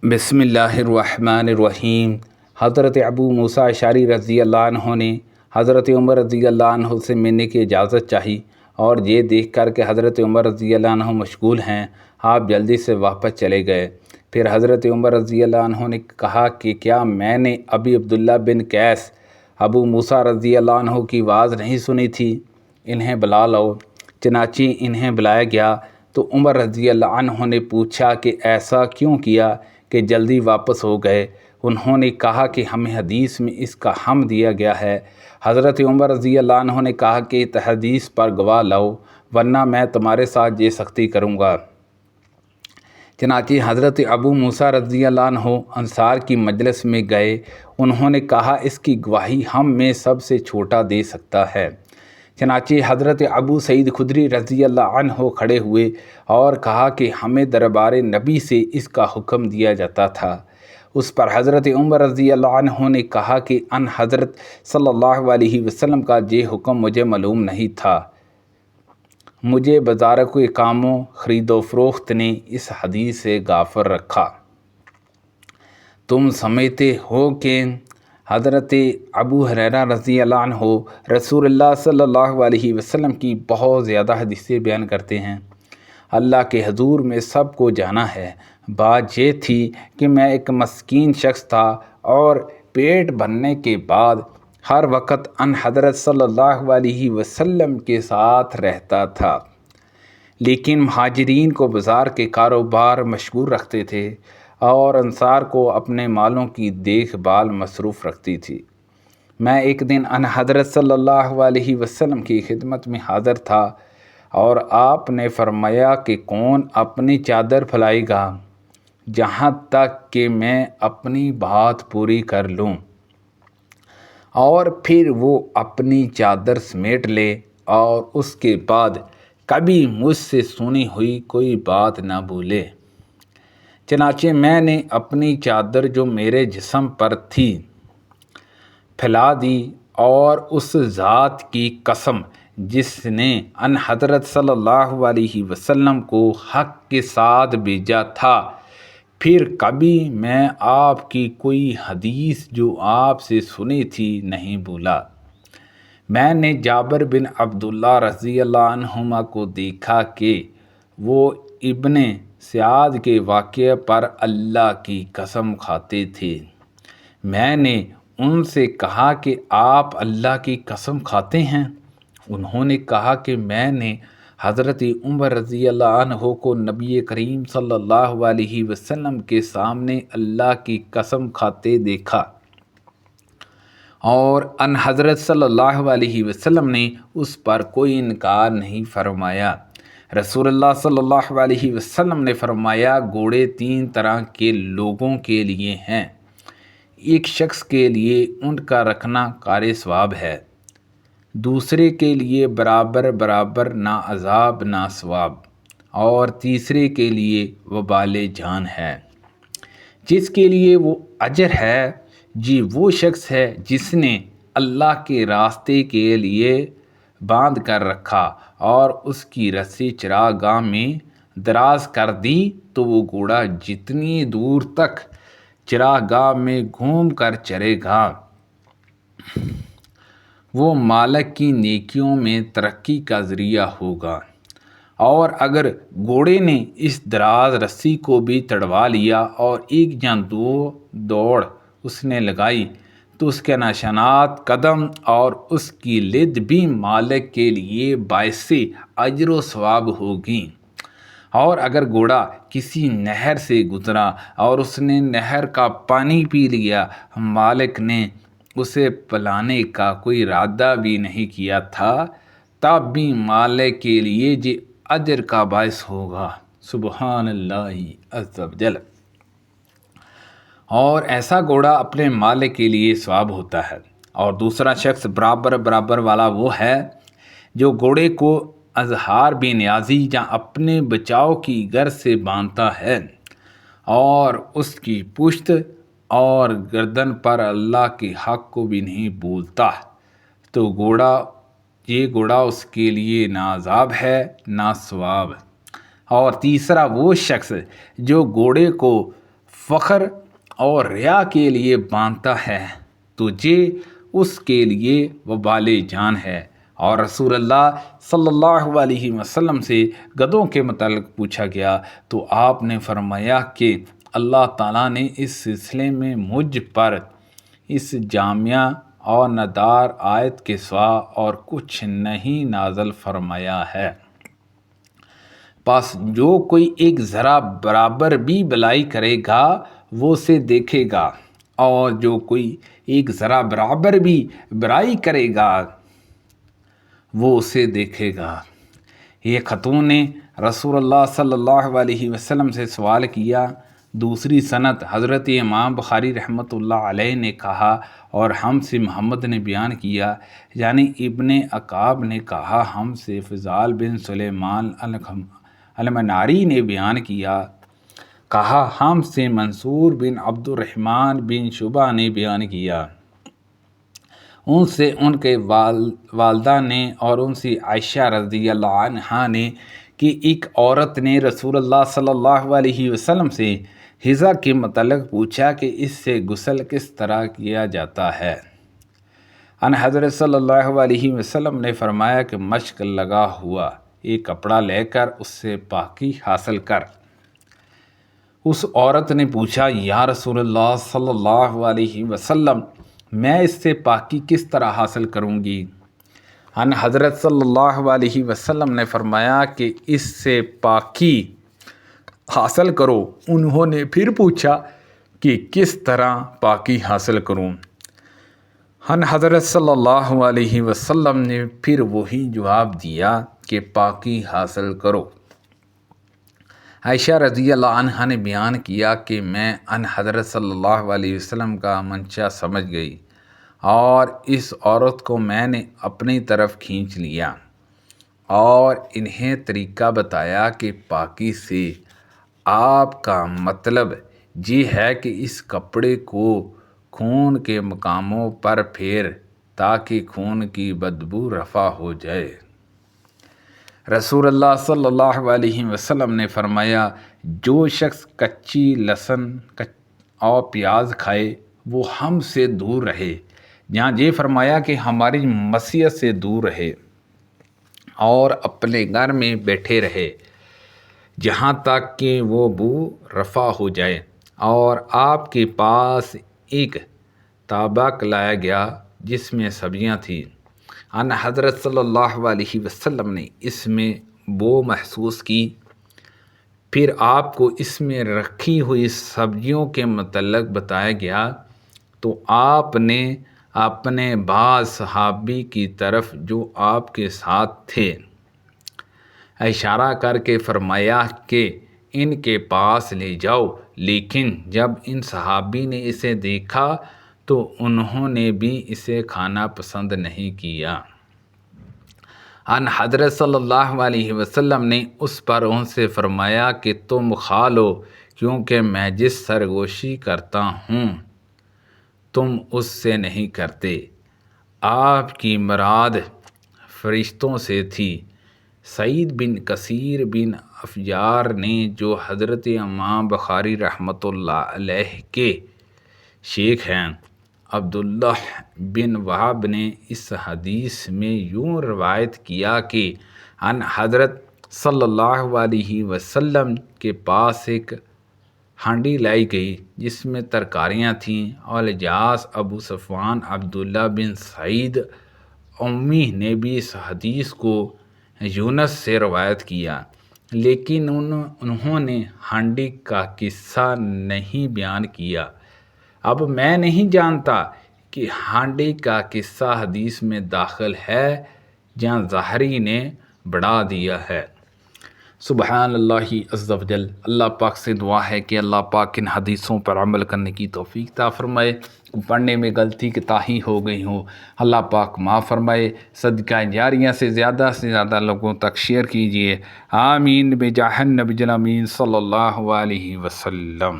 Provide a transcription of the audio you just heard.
بسم اللہ الرحمن الرحیم۔ حضرت ابو موسیٰ اشعری رضی اللہ عنہ نے حضرت عمر رضی اللہ عنہ سے ملنے کی اجازت چاہی، اور یہ دیکھ کر کہ حضرت عمر رضی اللہ عنہ مشغول ہیں، آپ جلدی سے واپس چلے گئے۔ پھر حضرت عمر رضی اللہ عنہ نے کہا کہ کیا میں نے ابی عبداللہ بن قیس ابو موسیٰ رضی اللہ عنہ کی آواز نہیں سنی تھی؟ انہیں بلا لاؤ۔ چنانچہ انہیں بلایا گیا تو عمر رضی اللہ عنہ نے پوچھا کہ ایسا کیوں کیا کہ جلدی واپس ہو گئے؟ انہوں نے کہا کہ ہمیں حدیث میں اس کا حمل دیا گیا ہے۔ حضرت عمر رضی اللہ عنہ نے کہا کہ حدیث پر گواہ لاؤ، ورنہ میں تمہارے ساتھ یہ سختی کروں گا۔ چنانچہ حضرت ابو موسیٰ رضی اللہ عنہ انصار کی مجلس میں گئے۔ انہوں نے کہا اس کی گواہی ہم میں سب سے چھوٹا دے سکتا ہے۔ چنانچہ حضرت ابو سعید خدری رضی اللہ عنہ کھڑے ہوئے اور کہا کہ ہمیں دربار نبی سے اس کا حکم دیا جاتا تھا۔ اس پر حضرت عمر رضی اللہ عنہ نے کہا کہ ان حضرت صلی اللہ علیہ وسلم کا یہ حکم مجھے معلوم نہیں تھا۔ مجھے بازاروں کے کاموں خرید و فروخت نے اس حدیث سے غافل رکھا۔ تم سمجھتے ہو کہ حضرت ابو ہریرہ رضی اللہ عنہ رسول اللہ صلی اللہ علیہ وسلم کی بہت زیادہ حدیثیں بیان کرتے ہیں۔ اللہ کے حضور میں سب کو جانا ہے۔ بات یہ تھی کہ میں ایک مسکین شخص تھا اور پیٹ بھرنے کے بعد ہر وقت ان حضرت صلی اللہ علیہ وسلم کے ساتھ رہتا تھا، لیکن مہاجرین کو بازار کے کاروبار مشغول رکھتے تھے اور انصار کو اپنے مالوں کی دیکھ بھال مصروف رکھتی تھی۔ میں ایک دن ان حضرت صلی اللہ علیہ وسلم کی خدمت میں حاضر تھا اور آپ نے فرمایا کہ کون اپنی چادر پھیلائے گا جہاں تک کہ میں اپنی بات پوری کر لوں، اور پھر وہ اپنی چادر سمیٹ لے اور اس کے بعد کبھی مجھ سے سنی ہوئی کوئی بات نہ بھولے۔ چنانچہ میں نے اپنی چادر جو میرے جسم پر تھی پھیلا دی، اور اس ذات کی قسم جس نے ان حضرت صلی اللہ علیہ وسلم کو حق کے ساتھ بھیجا تھا، پھر کبھی میں آپ کی کوئی حدیث جو آپ سے سنی تھی نہیں بھولا۔ میں نے جابر بن عبداللہ رضی اللہ عنہما کو دیکھا کہ وہ ابن سعد کے واقعے پر اللہ کی قسم کھاتے تھے۔ میں نے ان سے کہا کہ آپ اللہ کی قسم کھاتے ہیں؟ انہوں نے کہا کہ میں نے حضرت عمر رضی اللہ عنہ کو نبی کریم صلی اللہ علیہ وسلم کے سامنے اللہ کی قسم کھاتے دیکھا، اور ان حضرت صلی اللہ علیہ وسلم نے اس پر کوئی انکار نہیں فرمایا۔ رسول اللہ صلی اللہ علیہ وسلم نے فرمایا، گھوڑے تین طرح کے لوگوں کے لیے ہیں۔ ایک شخص کے لیے اونٹ کا رکھنا کار ثواب ہے، دوسرے کے لیے برابر برابر نہ عذاب نہ ثواب، اور تیسرے کے لیے وبال جان ہے۔ جس کے لیے وہ اجر ہے، جی وہ شخص ہے جس نے اللہ کے راستے کے لیے باندھ کر رکھا اور اس کی رسی چراگاہ میں دراز کر دی، تو وہ گھوڑا جتنی دور تک چراگاہ میں گھوم کر چرے گا، وہ مالک کی نیکیوں میں ترقی کا ذریعہ ہوگا۔ اور اگر گھوڑے نے اس دراز رسی کو بھی تڑوا لیا اور ایک یا دو دوڑ اس نے لگائی، تو اس کے نشانات قدم اور اس کی لد بھی مالک کے لیے باعث اجر و ثواب ہوگی۔ اور اگر گھوڑا کسی نہر سے گزرا اور اس نے نہر کا پانی پی لیا، مالک نے اسے پلانے کا کوئی ارادہ بھی نہیں کیا تھا، تب بھی مالک کے لیے یہ اجر کا باعث ہوگا۔ سبحان اللہ عز و جل۔ اور ایسا گھوڑا اپنے مالک کے لیے ثواب ہوتا ہے۔ اور دوسرا شخص برابر برابر والا وہ ہے جو گھوڑے کو اظہار بے نیازی یا اپنے بچاؤ کی غرض سے باندھتا ہے اور اس کی پشت اور گردن پر اللہ کے حق کو بھی نہیں بھولتا، تو یہ گھوڑا اس کے لیے نہ عذاب ہے نہ ثواب۔ اور تیسرا وہ شخص جو گھوڑے کو فخر اور ریا کے لیے باندھتا ہے تجھے اس کے لیے وبال جان ہے۔ اور رسول اللہ صلی اللہ علیہ وسلم سے گدھوں کے متعلق پوچھا گیا تو آپ نے فرمایا کہ اللہ تعالیٰ نے اس سلسلے میں مجھ پر اس جامعہ اور ندار آیت کے سوا اور کچھ نہیں نازل فرمایا ہے۔ پس جو کوئی ایک ذرا برابر بھی بلائی کرے گا وہ اسے دیکھے گا، اور جو کوئی ایک ذرا برابر بھی برائی کرے گا وہ اسے دیکھے گا۔ ایک خاتون نے رسول اللہ صلی اللہ علیہ وسلم سے سوال کیا۔ دوسری سند حضرت امام بخاری رحمۃ اللہ علیہ نے کہا اور ہم سے محمد نے بیان کیا، یعنی ابن عقاب نے کہا، ہم سے فضال بن سلیمان المناری نے بیان کیا، کہا ہم سے منصور بن عبد الرحمن بن شعبہ نے بیان کیا، ان سے ان کے والدہ نے اور ان سے عائشہ رضی اللہ عنہا نے کہ ایک عورت نے رسول اللہ صلی اللہ علیہ وسلم سے حضا کے متعلق پوچھا کہ اس سے غسل کس طرح کیا جاتا ہے۔ ان حضرت صلی اللہ علیہ وسلم نے فرمایا کہ مشک لگا ہوا ایک کپڑا لے کر اس سے پاکی حاصل کر۔ اس عورت نے پوچھا، یا رسول اللہ صلی اللہ علیہ وسلم، میں اس سے پاکی کس طرح حاصل کروں گی؟ ان حضرت صلی اللہ علیہ وسلم نے فرمایا کہ اس سے پاکی حاصل کرو۔ انہوں نے پھر پوچھا کہ کس طرح پاکی حاصل کروں؟ ان حضرت صلی اللہ علیہ وسلم نے پھر وہی جواب دیا کہ پاکی حاصل کرو۔ عائشہ رضی اللہ عنہا نے بیان کیا کہ میں ان حضرت صلی اللہ علیہ وسلم کا منشا سمجھ گئی اور اس عورت کو میں نے اپنی طرف کھینچ لیا اور انہیں طریقہ بتایا کہ پاکی سے آپ کا مطلب یہ ہے کہ اس کپڑے کو خون کے مقاموں پر پھیر تاکہ خون کی بدبو رفع ہو جائے۔ رسول اللہ صلی اللہ علیہ وسلم نے فرمایا، جو شخص کچی لہسن اور پیاز کھائے وہ ہم سے دور رہے، جہاں یہ فرمایا کہ ہماری معصیت سے دور رہے اور اپنے گھر میں بیٹھے رہے جہاں تک کہ وہ بو رفع ہو جائے۔ اور آپ کے پاس ایک طبق لایا گیا جس میں سبزیاں تھیں۔ ان حضرت صلی اللہ علیہ وسلم نے اس میں بو محسوس کی، پھر آپ کو اس میں رکھی ہوئی سبزیوں کے متعلق بتایا گیا تو آپ نے اپنے بعض صحابی کی طرف جو آپ کے ساتھ تھے اشارہ کر کے فرمایا کہ ان کے پاس لے جاؤ، لیکن جب ان صحابی نے اسے دیکھا تو انہوں نے بھی اسے کھانا پسند نہیں کیا۔ ان حضرت صلی اللہ علیہ وسلم نے اس پر ان سے فرمایا کہ تم کھا لو، کیونکہ میں جس سرگوشی کرتا ہوں تم اس سے نہیں کرتے۔ آپ کی مراد فرشتوں سے تھی۔ سعید بن کثیر بن افجار نے، جو حضرت امام بخاری رحمۃ اللہ علیہ کے شیخ ہیں، عبداللہ بن وہب نے اس حدیث میں یوں روایت کیا کہ ان حضرت صلی اللہ علیہ وسلم کے پاس ایک ہانڈی لائی گئی جس میں ترکاریاں تھیں، اور لجاس ابو صفوان عبداللہ بن سعید امی نے بھی اس حدیث کو یونس سے روایت کیا، لیکن انہوں نے ہانڈی کا قصہ نہیں بیان کیا۔ اب میں نہیں جانتا کہ ہانڈی کا قصہ حدیث میں داخل ہے یا ظاہری نے بڑھا دیا ہے۔ سبحان اللہ عز و جل۔ اللہ پاک سے دعا ہے کہ اللہ پاک ان حدیثوں پر عمل کرنے کی توفیق عطا فرمائے۔ پڑھنے میں غلطی کوتاہی ہو گئی ہو، اللہ پاک معاف فرمائے۔ صدقہ جاریہ سے زیادہ لوگوں تک شیئر کیجیے۔ آمین بجاہ النبی الامین صلی اللہ علیہ وسلم۔